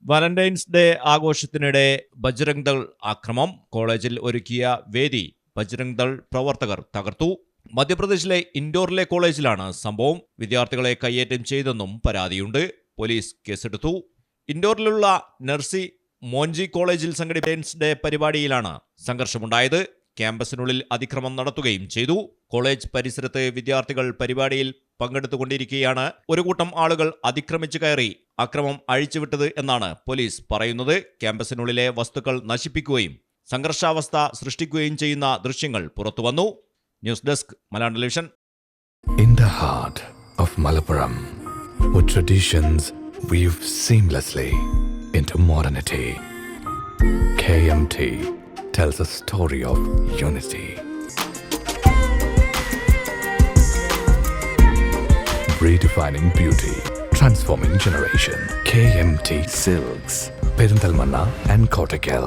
Valentine's day ആഘോഷത്തിനിടെ ബജ്രംഗ് ദൾ ആക്രമം. കോളേജിൽ ഒരുക്കിയ വേദി ബജ്രംഗ് ദൾ പ്രവർത്തകർ തകർത്തു. മധ്യപ്രദേശിലെ ഇൻഡോറിലെ കോളേജിലാണ് സംഭവം. വിദ്യാർത്ഥികളെ കയ്യേറ്റം ചെയ്തെന്നും പരാതിയുണ്ട്. പോലീസ് കേസെടുത്തു. ഇൻഡോറിലുള്ള നർസി മോൻജി കോളേജിൽ സംഘടിപ്പിച്ച ഡേ പരിപാടിയിലാണ് സംഘർഷമുണ്ടായത്. ക്യാമ്പസിനുള്ളിൽ അതിക്രമം നടത്തുകയും ചെയ്തു. കോളേജ് പരിസരത്ത് വിദ്യാർത്ഥികൾ പരിപാടിയിൽ പങ്കെടുത്തുകൊണ്ടിരിക്കെയാണ് ഒരു കൂട്ടം ആളുകൾ അതിക്രമിച്ചു കയറി അക്രമം അഴിച്ചുവിട്ടത് എന്നാണ് പോലീസ് പറയുന്നത്. ക്യാമ്പസിനുള്ളിലെ വസ്തുക്കൾ നശിപ്പിക്കുകയും സംഘർഷാവസ്ഥ സൃഷ്ടിക്കുകയും ചെയ്യുന്ന ദൃശ്യങ്ങൾ പുറത്തുവന്നു. News desk Malayalam television. In the heart of Malappuram, with traditions weave seamlessly into modernity, KMT tells a story of unity. Redefining beauty, transforming generation. KMT Silks, Perinthalmanna and Kottakkal.